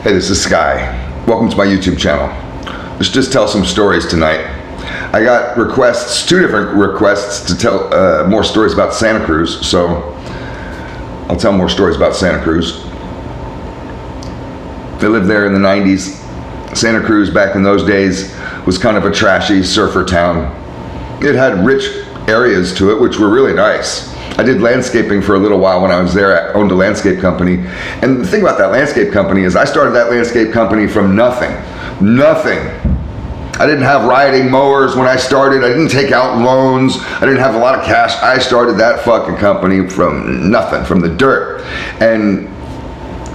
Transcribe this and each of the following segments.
Hey, this is Sky. Welcome to my YouTube channel. Let's just tell some stories tonight. I got requests, 2 different requests to tell more stories about Santa Cruz, so I'll tell more stories about Santa Cruz. They lived there in the 90s. Santa Cruz back in those days was kind of a trashy surfer town. It had rich areas to it, which were really nice. I did landscaping for a little while when I was there. I owned a landscape company. And the thing about that landscape company is I started that landscape company from nothing. Nothing. I didn't have riding mowers when I started. I didn't take out loans. I didn't have a lot of cash. I started that fucking company from nothing, from the dirt. And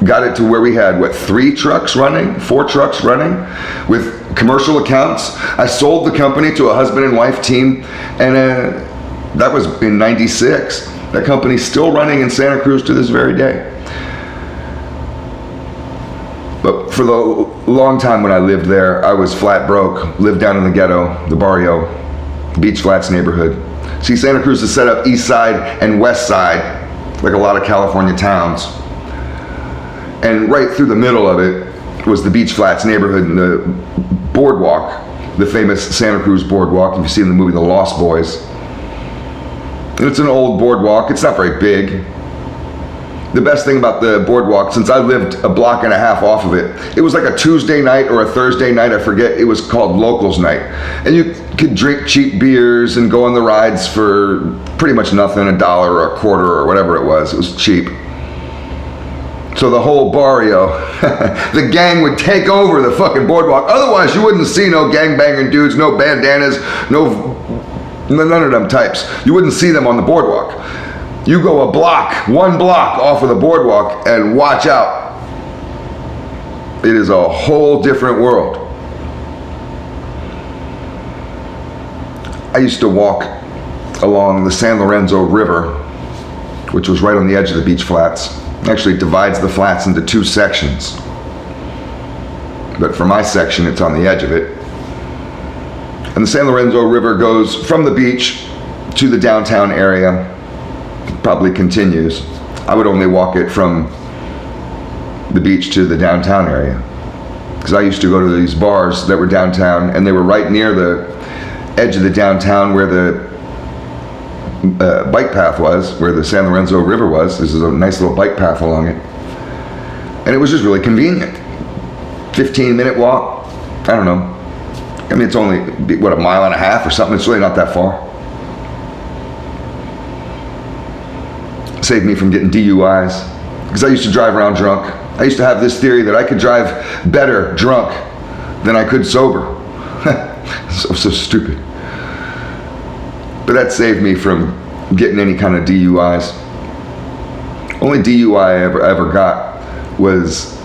got it to where we had, 3 trucks running, 4 trucks running with commercial accounts. I sold the company to a husband and wife team, and that was in 96. That company's still running in Santa Cruz to this very day. But for the long time when I lived there, I was flat broke, lived down in the ghetto, the barrio, Beach Flats neighborhood. See, Santa Cruz is set up east side and west side, like a lot of California towns. And right through the middle of it was the Beach Flats neighborhood and the boardwalk, the famous Santa Cruz boardwalk, if you see in the movie The Lost Boys. And it's an old boardwalk. It's not very big. The best thing about the boardwalk, since I lived a block and a half off of it, it was like a Tuesday night or a Thursday night, I forget. It was called Locals Night. And you could drink cheap beers and go on the rides for pretty much nothing, $1 or a quarter or whatever it was. It was cheap. So the whole barrio, the gang would take over the fucking boardwalk. Otherwise, you wouldn't see no gangbanging dudes, no bandanas, none of them types. You wouldn't see them on the boardwalk. You go a block, 1 block off of the boardwalk and watch out. It is a whole different world. I used to walk along the San Lorenzo River, which was right on the edge of the Beach Flats. Actually, it divides the flats into 2 sections. But for my section, it's on the edge of it. And the San Lorenzo River goes from the beach to the downtown area. It probably continues. I would only walk it from the beach to the downtown area, because I used to go to these bars that were downtown, and they were right near the edge of the downtown where the bike path was, where the San Lorenzo River was. This is a nice little bike path along it. And it was just really convenient. 15-minute walk. I don't know. I mean, it's only, a mile and a half or something. It's really not that far. Saved me from getting DUIs, because I used to drive around drunk. I used to have this theory that I could drive better drunk than I could sober. so stupid. But that saved me from getting any kind of DUIs. Only DUI I ever got was,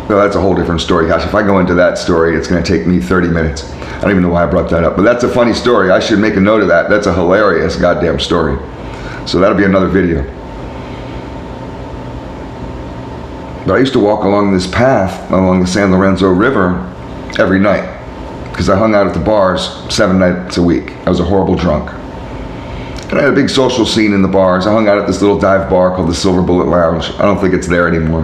well, that's a whole different story. Gosh, if I go into that story, it's going to take me 30 minutes. I don't even know why I brought that up, but that's a funny story. I should make a note of that. That's a hilarious goddamn story. So that'll be another video. But I used to walk along this path, along the San Lorenzo River, every night, because I hung out at the bars 7 nights a week. I was a horrible drunk. And I had a big social scene in the bars. I hung out at this little dive bar called the Silver Bullet Lounge. I don't think it's there anymore.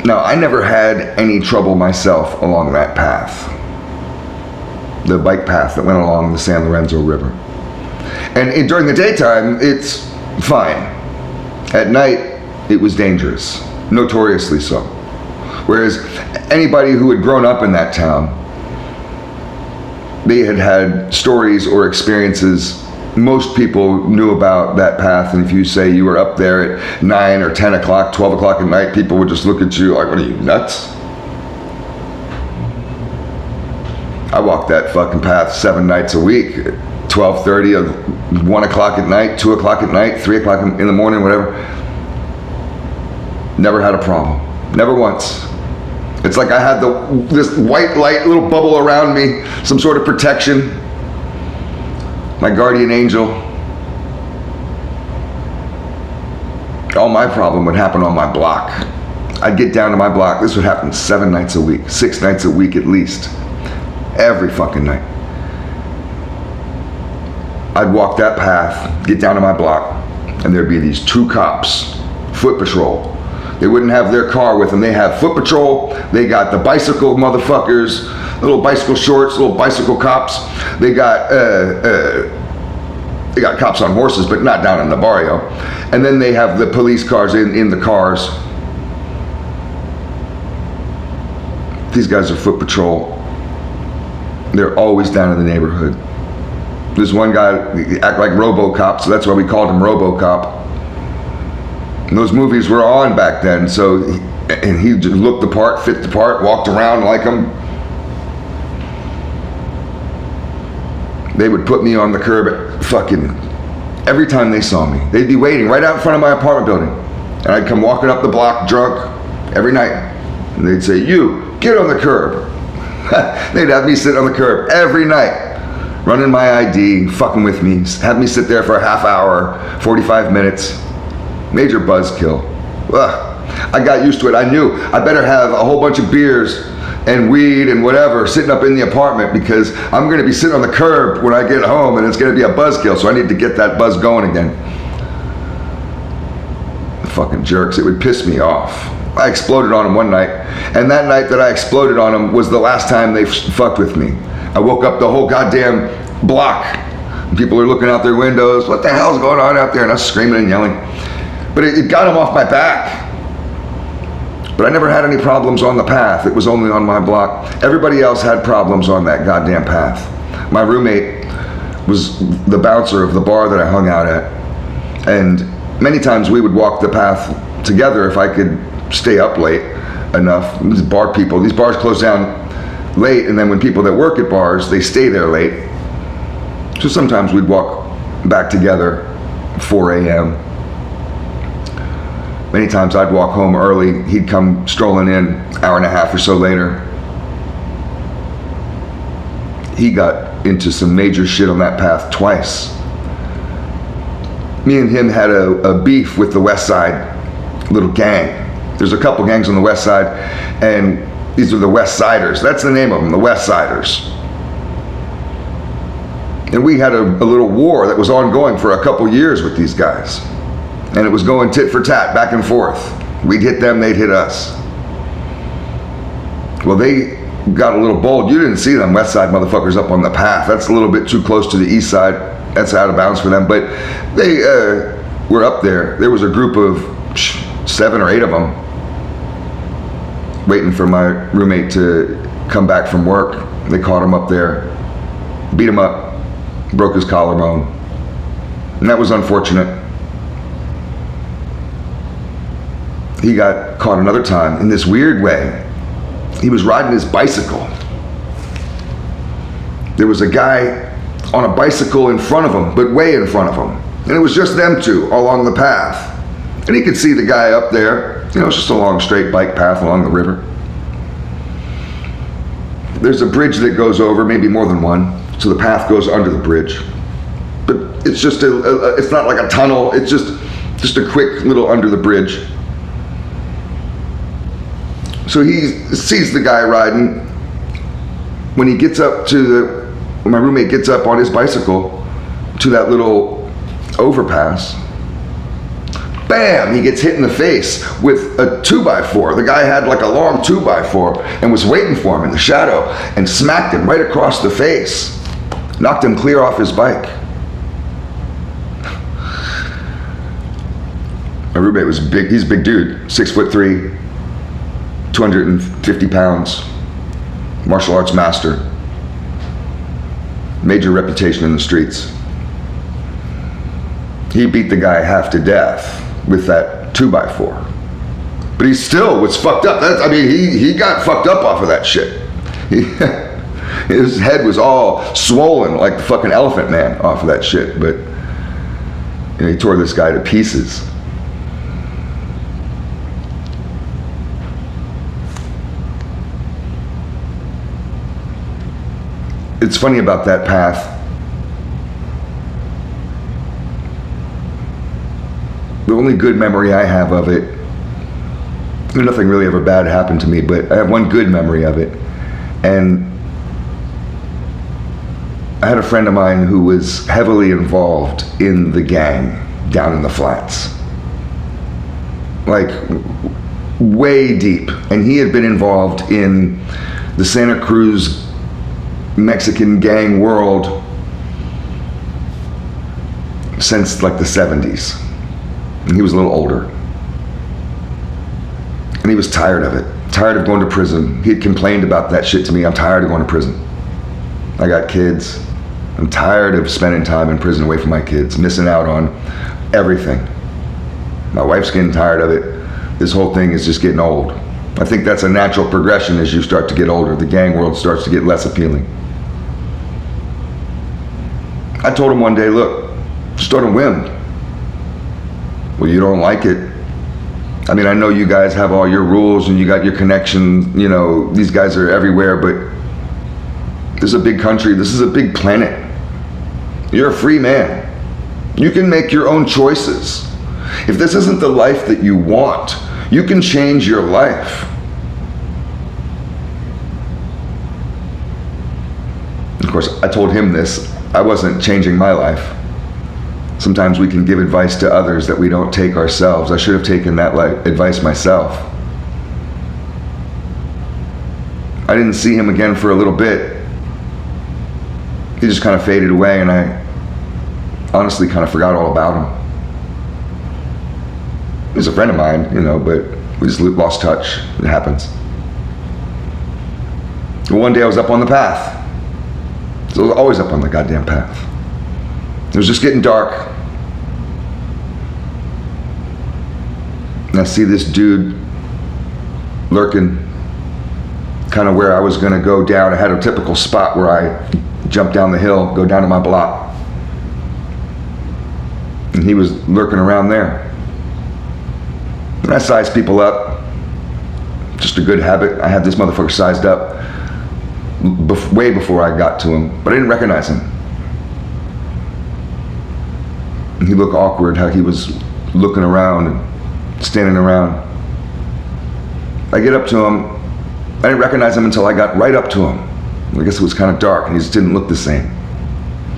Now, I never had any trouble myself along that path, the bike path that went along the San Lorenzo River. And during the daytime, it's fine. At night, it was dangerous, notoriously so. Whereas anybody who had grown up in that town, they had had stories or experiences. Most people knew about that path, and if you say you were up there at 9 or 10 o'clock, 12 o'clock at night, people would just look at you like, what are you, nuts? I walked that fucking path 7 nights a week, 12:30, 1 o'clock at night, 2 o'clock at night, 3 o'clock in the morning, whatever. Never had a problem, never once. It's like I had this white light, little bubble around me, some sort of protection. My guardian angel. All my problem would happen on my block. I'd get down to my block. This would happen 7 nights a week, 6 nights a week at least. Every fucking night. I'd walk that path, get down to my block, and there'd be these 2 cops foot patrol. They wouldn't have their car with them. They have foot patrol. They got the bicycle motherfuckers, little bicycle shorts, little bicycle cops. They got cops on horses, but not down in the barrio. And then they have the police cars in the cars. These guys are foot patrol. They're always down in the neighborhood. There's one guy, he act like RoboCop, so that's why we called him RoboCop. And those movies were on back then, and he just looked the part, fit the part, walked around like him. They would put me on the curb fucking every time they saw me. They'd be waiting right out in front of my apartment building. And I'd come walking up the block drunk every night. And they'd say, "You, get on the curb." They'd have me sit on the curb every night, running my ID, fucking with me, have me sit there for a half hour, 45 minutes. Major buzzkill. I got used to it. I knew I better have a whole bunch of beers and weed and whatever sitting up in the apartment, because I'm going to be sitting on the curb when I get home, and it's going to be a buzzkill, so I need to get that buzz going again. The fucking jerks. It would piss me off. I exploded on them one night, and that night that I exploded on them was the last time they fucked with me. I woke up the whole goddamn block. People are looking out their windows. What the hell's going on out there? And I was screaming and yelling. But it got them off my back. But I never had any problems on the path. It was only on my block. Everybody else had problems on that goddamn path. My roommate was the bouncer of the bar that I hung out at. And many times we would walk the path together if I could stay up late enough. These bar people, these bars close down late, and then when people that work at bars, they stay there late. So sometimes we'd walk back together, 4 a.m. Many times I'd walk home early. He'd come strolling in an hour and a half or so later. He got into some major shit on that path twice. Me and him had a beef with the West Side little gang. There's a couple gangs on the West Side, and these are the West Siders. That's the name of them, the West Siders. And we had a little war that was ongoing for a couple years with these guys. And it was going tit for tat, back and forth. We'd hit them, they'd hit us. Well, they got a little bold. You didn't see them West Side motherfuckers up on the path. That's a little bit too close to the East Side. That's out of bounds for them. But they were up there. There was a group of 7 or 8 of them waiting for my roommate to come back from work. They caught him up there, beat him up, broke his collarbone. And that was unfortunate. He got caught another time in this weird way. He was riding his bicycle. There was a guy on a bicycle in front of him, but way in front of him. And it was just them two along the path. And he could see the guy up there. You know, it's just a long straight bike path along the river. There's a bridge that goes over, maybe more than one. So the path goes under the bridge. But it's just it's not like a tunnel. It's just a quick little under the bridge. So he sees the guy riding. When he gets up when my roommate gets up on his bicycle to that little overpass, bam, he gets hit in the face with a 2x4. The guy had like a long 2x4 and was waiting for him in the shadow and smacked him right across the face. Knocked him clear off his bike. My roommate was big. He's a big dude, 6'3", 250 pounds, martial arts master, major reputation in the streets. He beat the guy half to death with that 2x4. But he still was fucked up. He got fucked up off of that shit. His head was all swollen like the fucking Elephant Man off of that shit. But he tore this guy to pieces. It's funny about that path. The only good memory I have of it, nothing really ever bad happened to me, but I have one good memory of it. And I had a friend of mine who was heavily involved in the gang down in the flats. like way deep. And he had been involved in the Santa Cruz Mexican gang world since like the 70s. And he was a little older. And he was tired of it, tired of going to prison. He had complained about that shit to me. I'm tired of going to prison. I got kids. I'm tired of spending time in prison away from my kids, missing out on everything. My wife's getting tired of it. This whole thing is just getting old. I think that's a natural progression as you start to get older. The gang world starts to get less appealing. I told him one day, look, just on a whim. Well, you don't like it. I mean, I know you guys have all your rules and you got your connections, you know, these guys are everywhere, but this is a big country, this is a big planet. You're a free man. You can make your own choices. If this isn't the life that you want, you can change your life. Of course, I told him this. I wasn't changing my life. Sometimes we can give advice to others that we don't take ourselves. I should have taken that advice myself. I didn't see him again for a little bit. He just kind of faded away, and I honestly kind of forgot all about him. He was a friend of mine, you know, but we just lost touch. It happens. Well, one day I was up on the path. So I was always up on the goddamn path. It was just getting dark. And I see this dude lurking kind of where I was going to go down. I had a typical spot where I jump down the hill, go down to my block. And he was lurking around there. And I sized people up. Just a good habit. I had this motherfucker sized up way before I got to him, but I didn't recognize him. And he looked awkward, how he was looking around and standing around. I get up to him. I didn't recognize him until I got right up to him. I guess it was kind of dark and he just didn't look the same.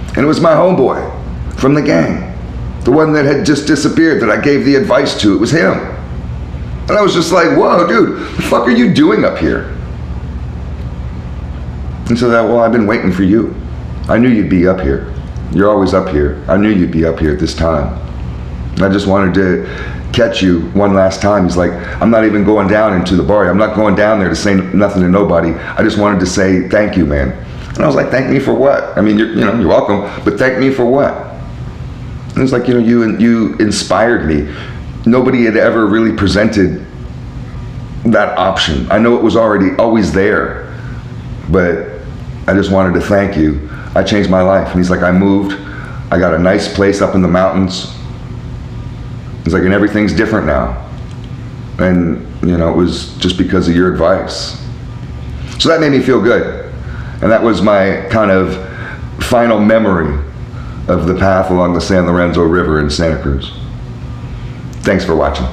And it was my homeboy from the gang. The one that had just disappeared that I gave the advice to. It was him. And I was just like, whoa, dude, the fuck are you doing up here? And so that, well, I've been waiting for you. I knew you'd be up here. You're always up here. I knew you'd be up here at this time. And I just wanted to catch you one last time. He's like, I'm not even going down into the bar. I'm not going down there to say nothing to nobody. I just wanted to say thank you, man. And I was like, thank me for what? I mean, you're welcome, but thank me for what? And it's like, you inspired me. Nobody had ever really presented that option. I know it was always there, but I just wanted to thank you. I changed my life. And he's like, I moved. I got a nice place up in the mountains. He's like, and everything's different now. And, it was just because of your advice. So that made me feel good. And that was my kind of final memory of the path along the San Lorenzo River in Santa Cruz. Thanks for watching.